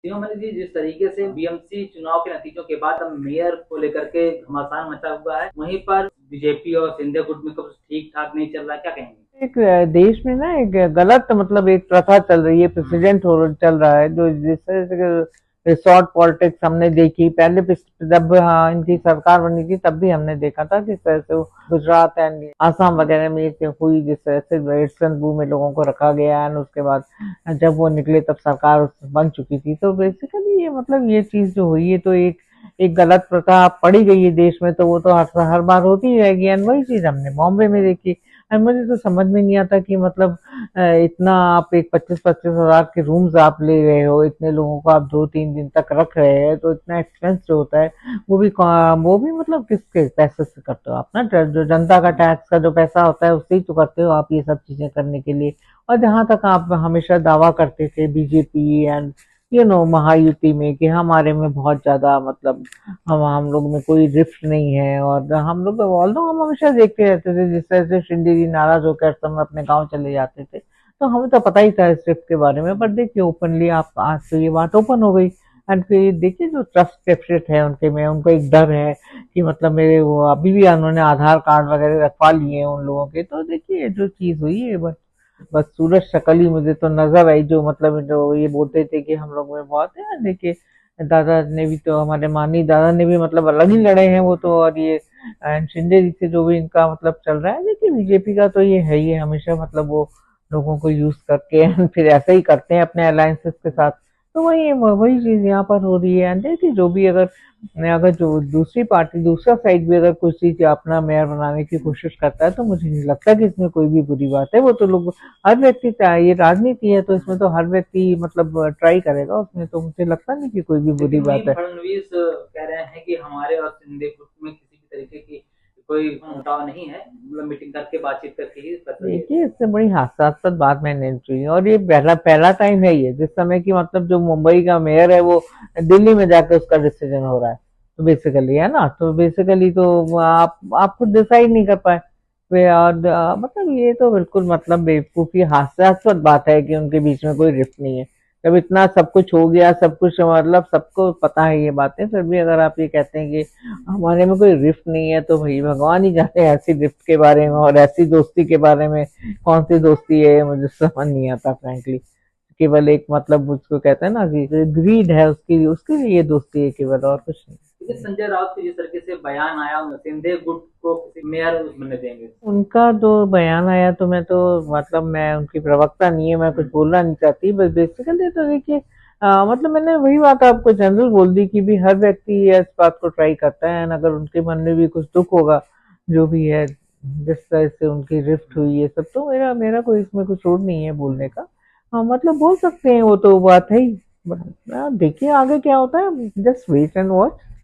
जी, मनीष जी, जिस तरीके से बीएमसी चुनाव के नतीजों के बाद अब मेयर को लेकर के घमासान मचा हुआ है, वहीं पर बीजेपी और सिंधिया गुट में कुछ ठीक-ठाक नहीं चल रहा है, क्या कहेंगे? एक देश में ना एक गलत मतलब एक प्रथा चल रही है, प्रेसिडेंट हो चल रहा है जो जिस तरह से रिसोर्ट पॉलिटिक्स हमने देखी पहले जब हाँ इनकी सरकार बनी थी तब भी हमने देखा था किस तरह से वो गुजरात एंड आसाम वगैरह में ये हुई, जिस तरह से एड्सनबू में लोगों को रखा गया एंड उसके बाद जब वो निकले तब सरकार बन चुकी थी। तो बेसिकली ये मतलब ये चीज जो हुई है तो एक गलत प्रथा पड़ी गई है देश में, तो वो तो हर बार होती ही रहेगी। एंड वही चीज हमने बॉम्बे में देखी। एंड मुझे तो समझ में नहीं आता कि मतलब इतना आप एक 25-25 हजार के रूम्स आप ले रहे हो, इतने लोगों को आप 2-3 दिन तक रख रहे हैं, तो इतना एक्सपेंस जो होता है वो भी मतलब किसके पैसे से करते हो आप ना, जो जनता का टैक्स का जो पैसा होता है उससे ही तो करते हो आप ये सब चीजें करने के लिए। और जहां तक आप हमेशा दावा करते थे बीजेपी एंड महायुति में कि हमारे में बहुत ज्यादा मतलब हम लोग में कोई रिफ्ट नहीं है, और हम लोग ऑल्दो हम हमेशा देखते रहते थे जिस तरह से शिंदे जी नाराज होकर समय अपने गांव चले जाते थे, तो हमें तो पता ही था इस रिफ्ट के बारे में। पर देखिए ओपनली आप आज तो ये बात ओपन हो गई। एंड फिर देखिए जो ट्रस्ट डेफिसिट है उनके में, उनको एक डर है कि मतलब मेरे वो अभी भी उन्होंने आधार कार्ड वगैरह रखवा लिए हैं उन लोगों के। तो देखिए जो चीज हुई है बस बस सूरज शकल ही मुझे तो नजर आई, जो मतलब जो ये बोलते थे कि हम लोग में बहुत है। देखिए दादा ने भी तो हमारे माननीय दादा ने भी मतलब अलग ही लड़े हैं वो तो, और ये शिंदे जी से जो भी इनका मतलब चल रहा है। देखिए बीजेपी का तो ये है ही है, हमेशा मतलब वो लोगों को यूज करके and फिर ऐसा ही करते हैं अपने अलायंसेस के साथ। तो वही चीज यहाँ पर हो रही है। एंड देखिए जो भी अगर अगर जो दूसरी पार्टी दूसरा साइड भी अगर कुछ चीज अपना मेयर बनाने की कोशिश करता है तो मुझे नहीं लगता कि इसमें कोई भी बुरी बात है। वो तो लोग हर व्यक्ति ये राजनीति है तो इसमें तो हर व्यक्ति मतलब ट्राई करेगा, उसमें तो मुझे लगता नहीं कि कोई भी बुरी लेकिन वहीं बात है। फडणवीस कह रहे हैं कि हमारे और सिंधे गुट में किसी भी तरीके की कोई मुटाव नहीं है, मतलब मीटिंग करके बातचीत करके ही फैसला लिया देखिए जाएगा। इससे बड़ी हास्यास्पद बात मैंने नहीं सुनी, और ये पहला पहला टाइम है ये जिस समय की मतलब जो मुंबई का मेयर है वो दिल्ली में जाकर उसका डिसीजन हो रहा है। तो बेसिकली है ना, तो बेसिकली तो आप खुद डिसाइड नहीं कर पाए। और मतलब ये तो बिल्कुल मतलब बेवकूफी हास्यास्पद बात है कि उनके बीच में कोई रिफ्ट नहीं है। जब इतना सब कुछ हो गया, सब कुछ मतलब सबको पता है ये बातें, फिर भी अगर आप ये कहते हैं कि हमारे में कोई रिफ्ट नहीं है, तो भाई भगवान ही जाने ऐसी रिफ्ट के बारे में और ऐसी दोस्ती के बारे में कौन सी दोस्ती है, मुझे समझ नहीं आता फ्रैंकली। केवल एक मतलब उसको कहते हैं ना कि ग्रीड है उसकी, उसके लिए ये दोस्ती है केवल, और कुछ नहीं। लेकिन संजय राउत के जिस तरीके से बयान आया, सिंधे गुट को किसी मेयर बनने देंगे। उनका जो बयान आया तो मैं तो मतलब मैं उनकी प्रवक्ता नहीं है, मैं कुछ बोलना नहीं चाहती, बस बेसिकली तो देखिए मतलब मैंने वही बात आपको जनरल बोल दी कि भी हर व्यक्ति इस बात को ट्राई करता है, and अगर उनके मन में भी कुछ दुख होगा जो भी है जिस तरह से उनकी रिफ्ट हुई है सब, तो मेरा मेरा कोई इसमें कुछ रोड नहीं है बोलने का। हाँ मतलब बोल सकते हैं, वो तो बात है ही। देखिए आगे क्या होता है, जस्ट वेट एंड वॉच।